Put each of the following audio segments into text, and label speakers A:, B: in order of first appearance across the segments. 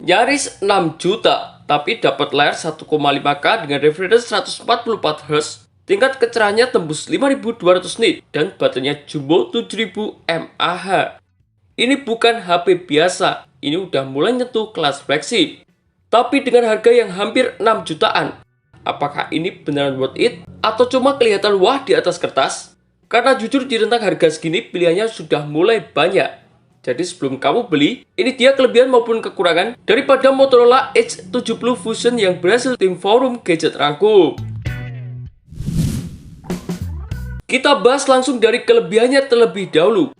A: nyaris 6 juta, tapi dapat layar 1,5K dengan refresh 144Hz, tingkat kecerahannya tembus 5200 nit, dan baterainya jumbo 7000 mAh. Ini bukan HP biasa, ini udah mulai nyentuh kelas flagship. Tapi dengan harga yang hampir 6 jutaan, apakah ini beneran worth it? Atau cuma kelihatan wah di atas kertas? Karena jujur di rentang harga segini pilihannya sudah mulai banyak. Jadi sebelum kamu beli, ini dia kelebihan maupun kekurangan daripada Motorola Edge 70 Fusion yang berhasil tim forum gadget rangkum. Kita bahas langsung dari kelebihannya terlebih dahulu.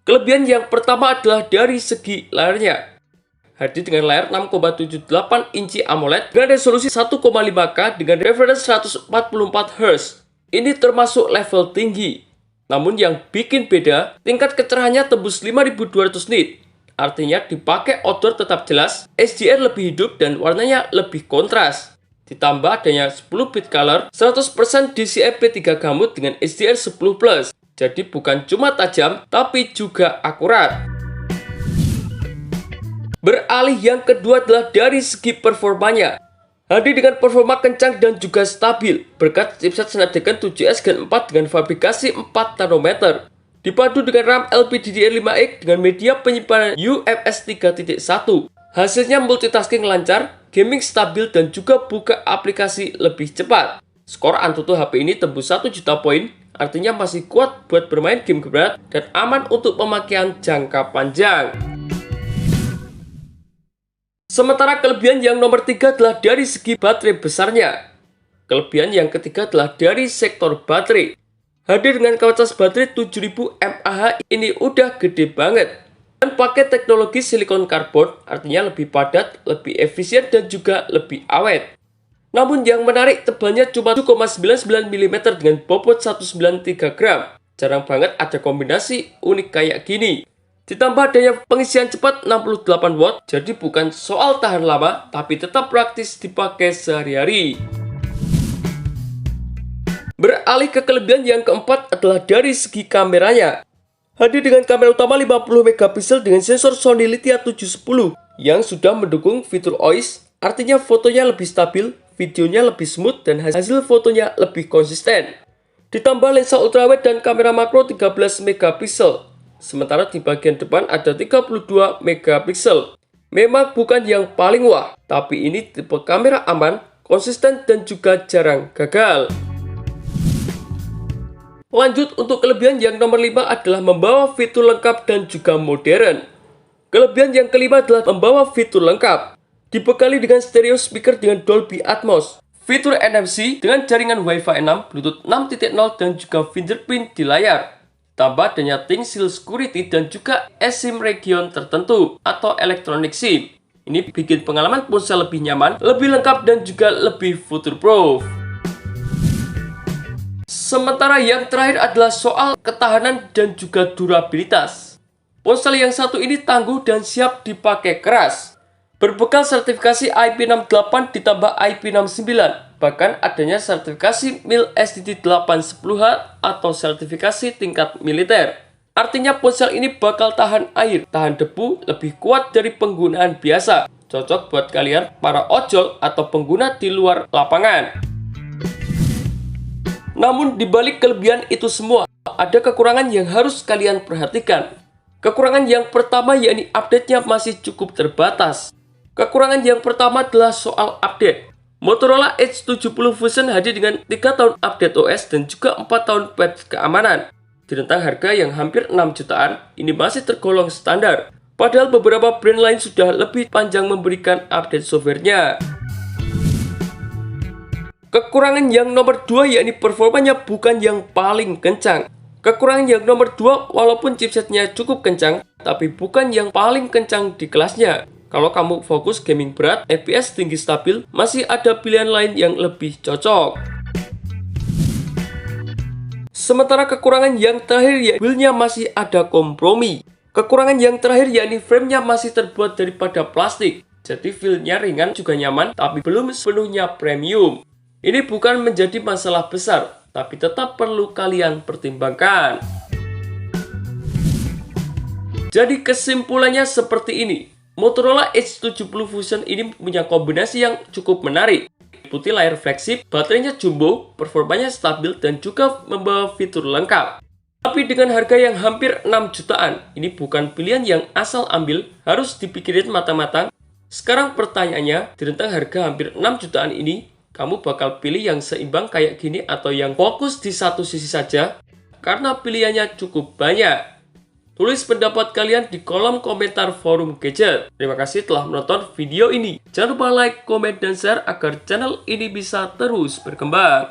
A: Kelebihan yang pertama adalah dari segi layarnya. Hadir dengan layar 6,78 inci AMOLED dengan resolusi 1,5K dengan refresh 144Hz. Ini termasuk level tinggi. Namun yang bikin beda, tingkat kecerahannya tembus 5200 nit. Artinya dipakai outdoor tetap jelas, HDR lebih hidup dan warnanya lebih kontras. Ditambah adanya 10 bit color, 100% DCI P3 Gamut dengan HDR 10+. Jadi bukan cuma tajam, tapi juga akurat. Beralih yang kedua adalah dari segi performanya. Hadir dengan performa kencang dan juga stabil, berkat chipset Snapdragon 7S Gen 4 dengan fabrikasi 4 nanometer. Dipadu dengan RAM LPDDR5X dengan media penyimpanan UFS 3.1. Hasilnya multitasking lancar, gaming stabil dan juga buka aplikasi lebih cepat. Skor Antutu HP ini tembus 1 juta poin, artinya masih kuat buat bermain game berat dan aman untuk pemakaian jangka panjang. Sementara kelebihan yang nomor 3 adalah dari segi baterai besarnya. Kelebihan yang ketiga adalah dari sektor baterai. Hadir dengan kapasitas baterai 7000 mAh, ini udah gede banget. Dan pakai teknologi silikon karbon, artinya lebih padat, lebih efisien dan juga lebih awet. Namun yang menarik, tebalnya cuma 1,99 mm dengan bobot 193 gram. Jarang banget ada kombinasi unik kayak gini. Ditambah adanya pengisian cepat 68 watt, jadi bukan soal tahan lama, tapi tetap praktis dipakai sehari-hari. Beralih ke kelebihan yang keempat adalah dari segi kameranya. Hadir dengan kamera utama 50 megapiksel dengan sensor Sony Lithia 710 yang sudah mendukung fitur OIS, artinya fotonya lebih stabil, videonya lebih smooth, dan hasil fotonya lebih konsisten. Ditambah lensa ultrawide dan kamera makro 13 megapiksel. Sementara di bagian depan ada 32 megapiksel. Memang bukan yang paling wah, tapi ini tipe kamera aman, konsisten dan juga jarang gagal. Lanjut untuk kelebihan yang nomor 5 adalah membawa fitur lengkap dan juga modern. Kelebihan yang kelima adalah membawa fitur lengkap. Dibekali dengan stereo speaker dengan Dolby Atmos, fitur NFC dengan jaringan Wi-Fi 6, Bluetooth 6.0 dan juga fingerprint di layar. Tambah adanya Tingsil Security dan juga eSIM region tertentu atau Electronic SIM. Ini bikin pengalaman ponsel lebih nyaman, lebih lengkap dan juga lebih future-proof. Sementara yang terakhir adalah soal ketahanan dan juga durabilitas. Ponsel yang satu ini tangguh dan siap dipakai keras. Berbekal sertifikasi IP68 ditambah IP69, bahkan adanya sertifikasi MIL STD 810H atau sertifikasi tingkat militer. Artinya ponsel ini bakal tahan air, tahan debu, lebih kuat dari penggunaan biasa. Cocok buat kalian para ojol atau pengguna di luar lapangan. Namun dibalik kelebihan itu semua, ada kekurangan yang harus kalian perhatikan. Kekurangan yang pertama yakni update-nya masih cukup terbatas. Kekurangan yang pertama adalah soal update. Motorola Edge 70 Fusion hadir dengan 3 tahun update OS dan juga 4 tahun patch keamanan. Di rentang harga yang hampir 6 jutaan, ini masih tergolong standar. Padahal beberapa brand lain sudah lebih panjang memberikan update softwarenya. Kekurangan yang nomor 2 yakni performanya bukan yang paling kencang. Kekurangan yang nomor 2, walaupun chipsetnya cukup kencang, tapi bukan yang paling kencang di kelasnya. Kalau kamu fokus gaming berat, FPS tinggi stabil, masih ada pilihan lain yang lebih cocok. Sementara kekurangan yang terakhir ya build-nya masih ada kompromi. Kekurangan yang terakhir yakni frame-nya masih terbuat daripada plastik. Jadi feel-nya ringan juga nyaman, tapi belum sepenuhnya premium. Ini bukan menjadi masalah besar, tapi tetap perlu kalian pertimbangkan. Jadi kesimpulannya seperti ini. Motorola Edge 70 Fusion ini punya kombinasi yang cukup menarik. Meliputi layar flagship, baterainya jumbo, performanya stabil, dan juga membawa fitur lengkap. Tapi dengan harga yang hampir 6 jutaan, ini bukan pilihan yang asal ambil, harus dipikirin matang-matang. Sekarang pertanyaannya, di rentang harga hampir 6 jutaan ini, kamu bakal pilih yang seimbang kayak gini atau yang fokus di satu sisi saja? Karena pilihannya cukup banyak. Tulis pendapat kalian di kolom komentar forum gadget. Terima kasih telah menonton video ini. Jangan lupa like, komen, dan share agar channel ini bisa terus berkembang.